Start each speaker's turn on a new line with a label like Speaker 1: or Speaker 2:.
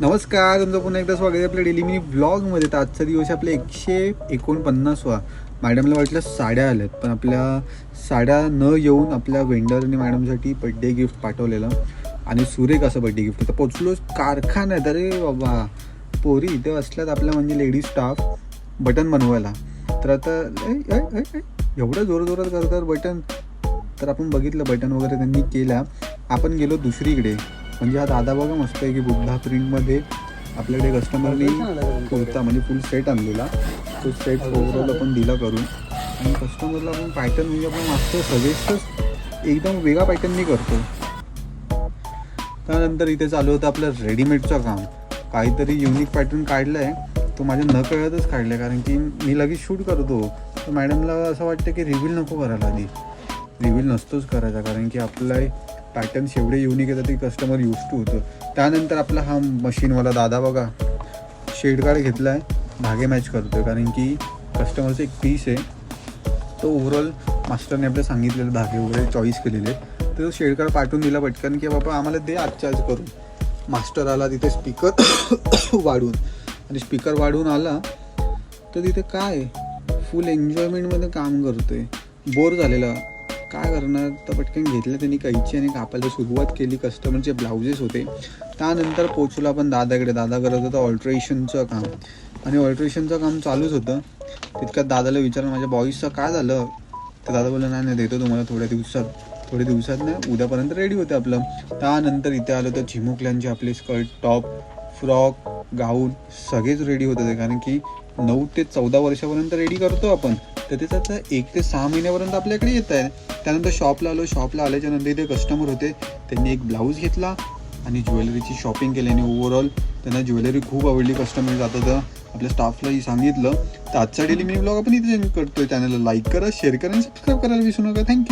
Speaker 1: नमस्कार, तुमचं पुन्हा एकदा स्वागत आहे आपल्या डेली मिनी व्लॉगमध्ये. तर आजचा दिवस आपला 149वा. मॅडमला वाटलं साड्या आल्यात, पण आपल्या साड्या न येऊन आपल्या वेंडरने मॅडमसाठी बड्डे गिफ्ट पाठवलेलं आणि सुरेख असं बड्डे गिफ्ट. तर पोचलो कारखान्यात. अरे बाबा, पोरी इथे असल्यात आपल्या म्हणजे लेडीज स्टाफ बटन बनवायला. तर आता एवढं जोरजोरात करतात बटन. तर आपण बघितलं बटन वगैरे त्यांनी केल्या. आपण गेलो दुसरीकडे. म्हणजे हा दादा बघा मस्त आहे की बुद्धा प्रिंटमध्ये आपल्याकडे कस्टमरनी कुर्ता म्हणजे फुल सेट आणलेला. तो सेट ओव्हरऑल आपण दिला करून आणि कस्टमरला आपण पॅटर्न म्हणजे आपण मागचं सजेस्टच एकदम वेगळा पॅटर्ननी करतो. त्यानंतर इथे चालू होतं आपलं रेडीमेडचं काम. काहीतरी युनिक पॅटर्न काढलं आहे, तो माझ्या न कळतच काढलं आहे, कारण की मी लगेच शूट करतो. तर मॅडमला असं वाटतं की रिव्हील नको करायला. आधी रिव्हील नसतोच करायचा, कारण की आपला पॅटर्न्स एवढे युनिक येतात की कस्टमर यूज टू होतं. त्यानंतर आपला हा मशीनवाला दादा बघा शेड कार्ड घेतला आहे, धागे मॅच करतो आहे, कारण की कस्टमरचं एक पीस आहे. तो ओव्हरऑल मास्टरने आपल्याला सांगितलेलं धागे वगैरे चॉईस केलेले. तर तो शेड कार्ड पाठवून दिला पटकन की बाबा आम्हाला दे आजच्या आज करून. मास्टर आला तिथे स्पीकर वाढून, आणि स्पीकर वाढून आला तर तिथे काय फुल एन्जॉयमेंटमध्ये काम करतो आहे. बोर झालेला, काय करणार. तर पटकन घेतलं त्यांनी कैची आणि कापायला सुरुवात केली. कस्टमरचे ब्लाउजेस होते. त्यानंतर पोचलो आपण दादाकडे. दादा करत होता ऑल्ट्रेशनचं काम, आणि ऑल्ट्रेशनचं काम चालूच होतं. तितक्यात दादाला विचारलं माझ्या बॉईजचं काय झालं. तर दादा बोलला नाही देतो तुम्हाला थोड्या दिवसात नाही, उद्यापर्यंत रेडी होते आपलं. त्यानंतर इथे आलं तर चिमुकल्यांचे आपले स्कर्ट, टॉप, फ्रॉक, गाऊन सगळेच रेडी होते ते, कारण की 9 ते 14 वर्षापर्यंत रेडी करतो आपण. तर त्याचा 1 ते 6 महिन्यापर्यंत आपल्याकडे येत आहे. त्यानंतर शॉपला आलो. शॉपला आल्याच्या नंतर इथे कस्टमर होते, त्यांनी एक ब्लाऊज घेतला आणि ज्वेलरीची शॉपिंग केली. आणि ओव्हरऑल त्यांना ज्वेलरी खूप आवडली. कस्टमर जात होतं, आपल्या स्टाफलाही सांगितलं. तर आजचा डेली मिनी ब्लॉग आपण इथे करतोय. चॅनलला लाईक करा, शेअर करा आणि सबस्क्राईब करायला विसरू नका. थँक्यू.